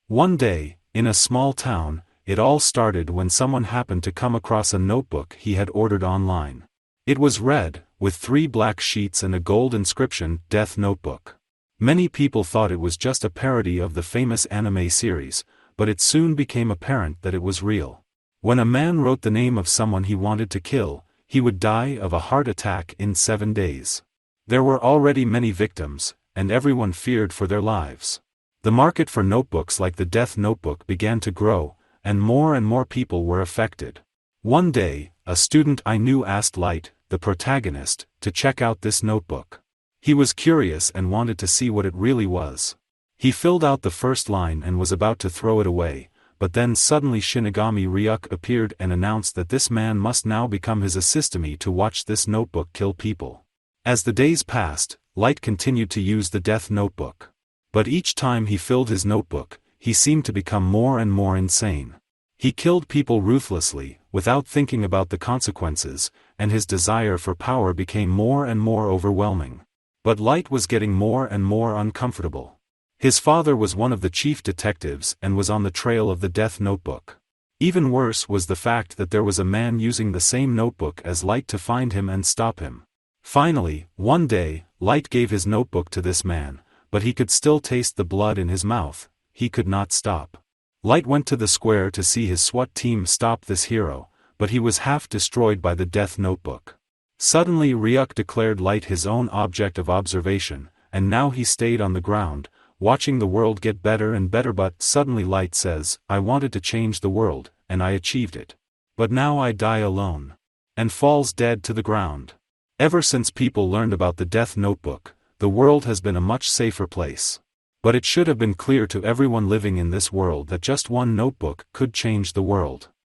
One day, in a small town, it all started when someone happened to come across a notebook he had ordered online. It was red, with 3 black sheets and a gold inscription, Death Notebook. Many people thought it was just a parody of the famous anime series, but it soon became apparent that it was real. When a man wrote the name of someone he wanted to kill, he would die of a heart attack in 7 days. There were already many victims, and everyone feared for their lives. The market for notebooks like the Death Notebook began to grow, and more people were affected. One day, a student I knew asked Light, the protagonist, to check out this notebook. He was curious and wanted to see what it really was. He filled out the first line and was about to throw it away, but then suddenly Shinigami Ryuk appeared and announced that this man must now become his assistant to watch this notebook kill people. As the days passed, Light continued to use the Death Notebook. But each time he filled his notebook, he seemed to become more and more insane. He killed people ruthlessly, without thinking about the consequences, and his desire for power became more and more overwhelming. But Light was getting more and more uncomfortable. His father was one of the chief detectives and was on the trail of the Death Notebook. Even worse was the fact that there was a man using the same notebook as Light to find him and stop him. Finally, one day, Light gave his notebook to this man, but he could still taste the blood in his mouth. He could not stop. Light went to the square to see his SWAT team stop this hero, but he was half destroyed by the Death Notebook. Suddenly Ryuk declared Light his own object of observation, and now he stayed on the ground, watching the world get better and better. But suddenly Light says, "I wanted to change the world, and I achieved it. But now I die alone." And falls dead to the ground. Ever since people learned about the Death Notebook, the world has been a much safer place. But it should have been clear to everyone living in this world that just one notebook could change the world.